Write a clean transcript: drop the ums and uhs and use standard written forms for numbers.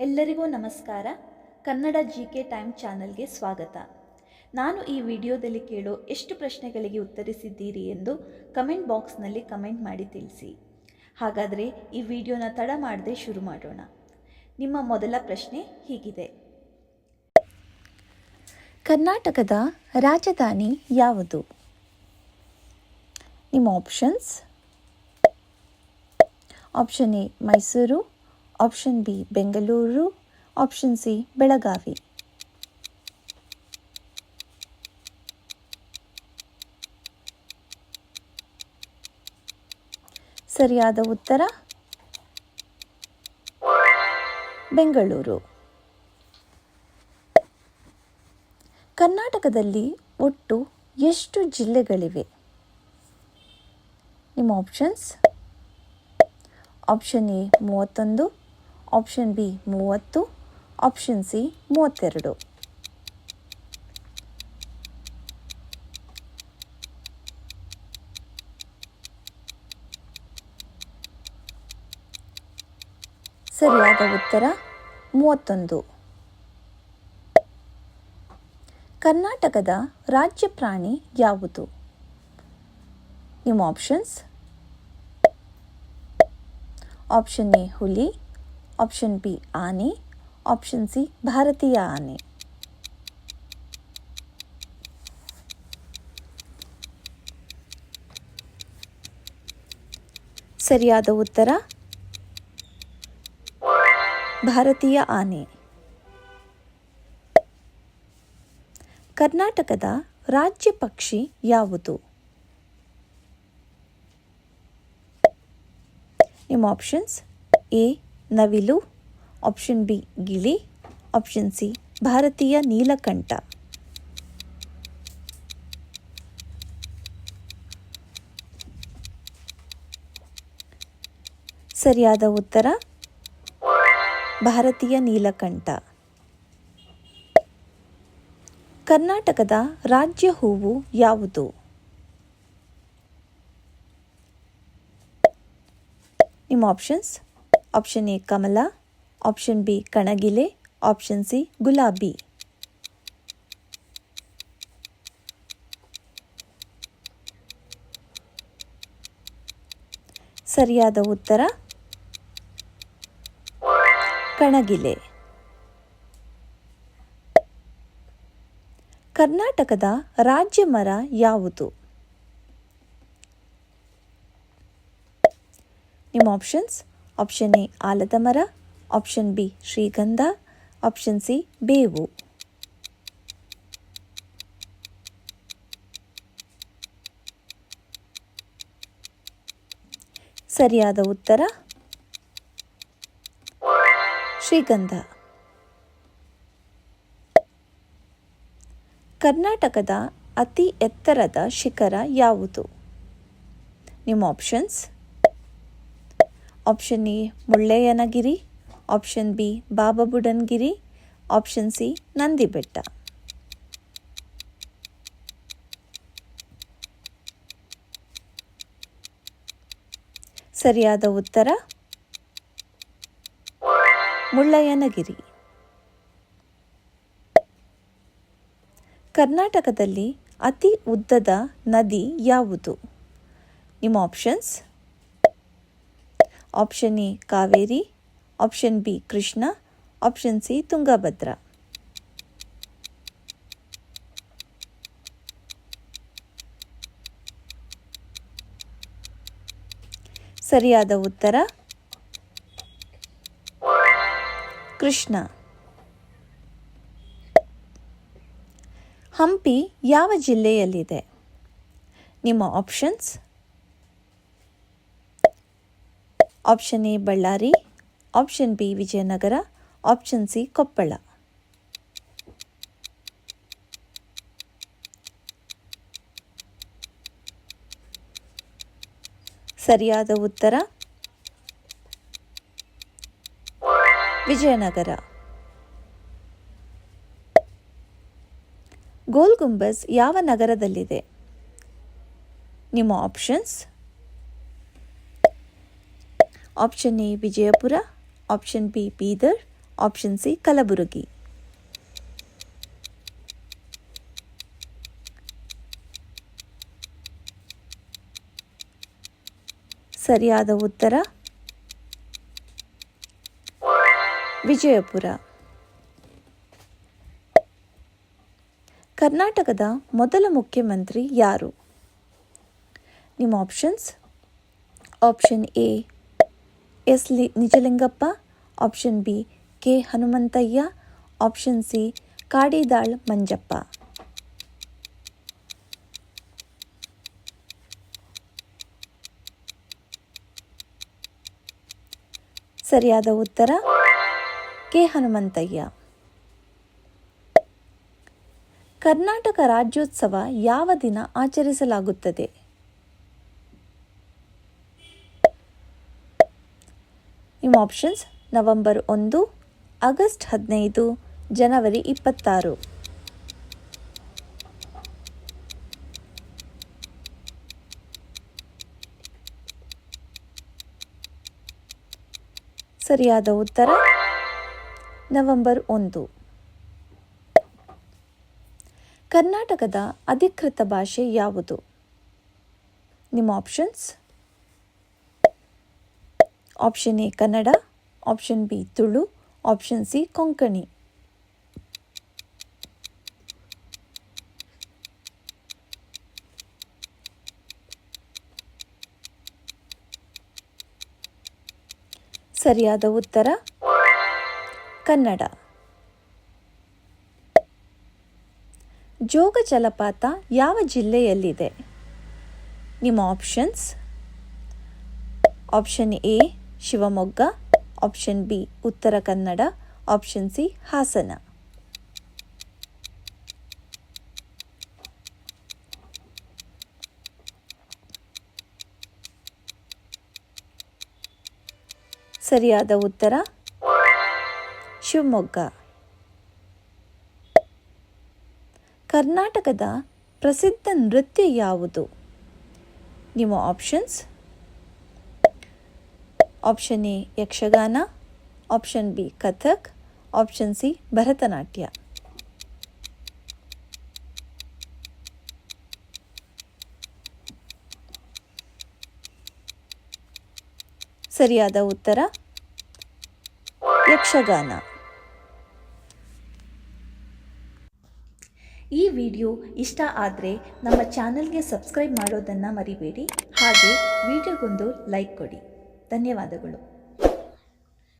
ಎಲ್ಲರಿಗೂ ನಮಸ್ಕಾರ. Kannada GK time ಚಾನಲ್ಗೆ ಸ್ವಾಗತ. ನಾನು ಈ ವಿಡಿಯೋದಲ್ಲಿ ಕೇಳೋ ಎಷ್ಟು ಪ್ರಶ್ನೆಗಳಿಗೆ ಉತ್ತರಿಸಿದ್ದೀರಿ ಎಂದು ಕಮೆಂಟ್ ಬಾಕ್ಸ್ನಲ್ಲಿ ಕಮೆಂಟ್ ಮಾಡಿ ತಿಳಿಸಿ. ಹಾಗಾದರೆ ಈ ವಿಡಿಯೋನ ತಡ ಮಾಡದೆ ಶುರು ಮಾಡೋಣ. ನಿಮ್ಮ ಮೊದಲ ಪ್ರಶ್ನೆ ಹೀಗಿದೆ: ಕರ್ನಾಟಕದ ರಾಜಧಾನಿ ಯಾವುದು? ನಿಮ್ಮ options: option A Mysuru, option B Bengaluru, option C Belagavi. ಸರಿಯಾದ ಉತ್ತರ ಬೆಂಗಳೂರು. ಕರ್ನಾಟಕದಲ್ಲಿ ಒಟ್ಟು ಎಷ್ಟು ಜಿಲ್ಲೆಗಳಿವೆ? ನಿಮ್ಮ options: option A 31, option B 30, option C 32. ಸರಿಯಾದ ಉತ್ತರ 31. ಕರ್ನಾಟಕದ ರಾಜ್ಯ ಪ್ರಾಣಿ ಯಾವುದು? ನಿಮ್ಮ ಆಪ್ಷನ್ಸ್: ಆಪ್ಷನ್ ಎ ಹುಲಿ, ಆಪ್ಷನ್ ಬಿ ಆನೆ, ಆಪ್ಷನ್ ಸಿ ಭಾರತೀಯ ಆನೆ. ಸರಿಯಾದ ಉತ್ತರ ಭಾರತೀಯ ಆನೆ. ಕರ್ನಾಟಕದ ರಾಜ್ಯ ಪಕ್ಷಿ ಯಾವುದು? ನಿಮ್ಮ ಆಪ್ಷನ್ಸ್: ಎ ನವಿಲು, ಆಪ್ಷನ್ ಬಿ ಗಿಳಿ, ಆಪ್ಷನ್ ಸಿ ಭಾರತೀಯ ನೀಲಕಂಠ. ಸರಿಯಾದ ಉತ್ತರ ಭಾರತೀಯ ನೀಲಕಂಠ. ಕರ್ನಾಟಕದ ರಾಜ್ಯ ಹೂವು ಯಾವುದು? ನಿಮ್ಮ options: option A Kamala, option B ಕಣಗಿಲೆ, ಆಪ್ಷನ್ ಸಿ ಗುಲಾಬಿ. ಸರಿಯಾದ ಉತ್ತರ ಕಣಗಿಲೆ. ಕರ್ನಾಟಕದ ರಾಜ್ಯ ಮರ ಯಾವುದು? ನಿಮ್ಮ ಆಪ್ಷನ್ಸ್: ಆಪ್ಷನ್ ಎ ಆಲದ ಮರ, ಆಪ್ಷನ್ ಬಿ ಶ್ರೀಗಂಧ, ಆಪ್ಷನ್ ಸಿ ಬೇವು. ಸರಿಯಾದ ಉತ್ತರ ಶ್ರೀಗಂಧ. ಕರ್ನಾಟಕದ ಅತಿ ಎತ್ತರದ ಶಿಖರ ಯಾವುದು? ನಿಮ್ಮ options: option A Mullayanagiri, option B Bababudangiri, option C Nandibetta. ಸರಿಯಾದ ಉತ್ತರ ಮುಳ್ಳಯ್ಯನಗಿರಿ. ಕರ್ನಾಟಕದಲ್ಲಿ ಅತಿ ಉದ್ದದ ನದಿ ಯಾವುದು? ನಿಮ್ಮ options: option A Kaveri, option B Krishna, option C Tungabhadra. ಸರಿಯಾದ ಉತ್ತರ ಕೃಷ್ಣ. ಹಂಪಿ ಯಾವ ಜಿಲ್ಲೆಯಲ್ಲಿದೆ? ನಿಮ್ಮ options: option A Ballari, option B Vijayanagara, option C Koppal. ಸರಿಯಾದ ಉತ್ತರ ವಿಜಯನಗರ. ಗೋಲ್ ಗುಂಬಜ್ ಯಾವ ನಗರದಲ್ಲಿದೆ? ನಿಮ್ಮ options: option A Vijayapura, option B Bidar, option C Kalaburagi. ಸರಿಯಾದ ಉತ್ತರ ವಿಜಯಪುರ. ಕರ್ನಾಟಕದ ಮೊದಲ ಮುಖ್ಯಮಂತ್ರಿ ಯಾರು? ನಿಮ್ಮ options: option A S Nijalingappa, option B K Hanumanthaiah, option C Kadidal Manjappa. ಸರಿಯಾದ ಉತ್ತರ ಕೆ ಹನುಮಂತಯ್ಯ. ಕರ್ನಾಟಕ ರಾಜ್ಯೋತ್ಸವ ಯಾವ ದಿನ ಆಚರಿಸಲಾಗುತ್ತದೆ? ನಿಮ್ಮ ಆಪ್ಷನ್ಸ್: ನವೆಂಬರ್ 1, ಆಗಸ್ಟ್ 15, ಜನವರಿ 26. ಸರಿಯಾದ ಉತ್ತರ ನವೆಂಬರ್ 1. ಕರ್ನಾಟಕದ ಅಧಿಕೃತ ಭಾಷೆ ಯಾವುದು? ನಿಮ್ಮ options: option A Kannada, option B Tulu, option C Konkani. ಸರಿಯಾದ ಉತ್ತರ ಕನ್ನಡ. ಜೋಗ ಜಲಪಾತ ಯಾವ ಜಿಲ್ಲೆಯಲ್ಲಿದೆ? ನಿಮ್ಮ options: option A Shivamogga, option B Uttara Kannada, option C Hassan. ಸರಿಯಾದ ಉತ್ತರ ಶಿವಮೊಗ್ಗ. ಕರ್ನಾಟಕದ ಪ್ರಸಿದ್ಧ ನೃತ್ಯ ಯಾವುದು? ನಿಮ್ಮ options: option A Yakshagana, option B Kathak, option C Bharatanatyam. ಸರಿಯಾದ ಉತ್ತರ ಯಕ್ಷಗಾನ. ಈ ವಿಡಿಯೋ ಇಷ್ಟ ಆದರೆ ನಮ್ಮ ಚಾನಲ್ಗೆ ಸಬ್ಸ್ಕ್ರೈಬ್ ಮಾಡೋದನ್ನು ಮರಿಬೇಡಿ. ಹಾಗೆ ವಿಡಿಯೋಗೊಂದು ಲೈಕ್ ಕೊಡಿ. ಧನ್ಯವಾದಗಳು.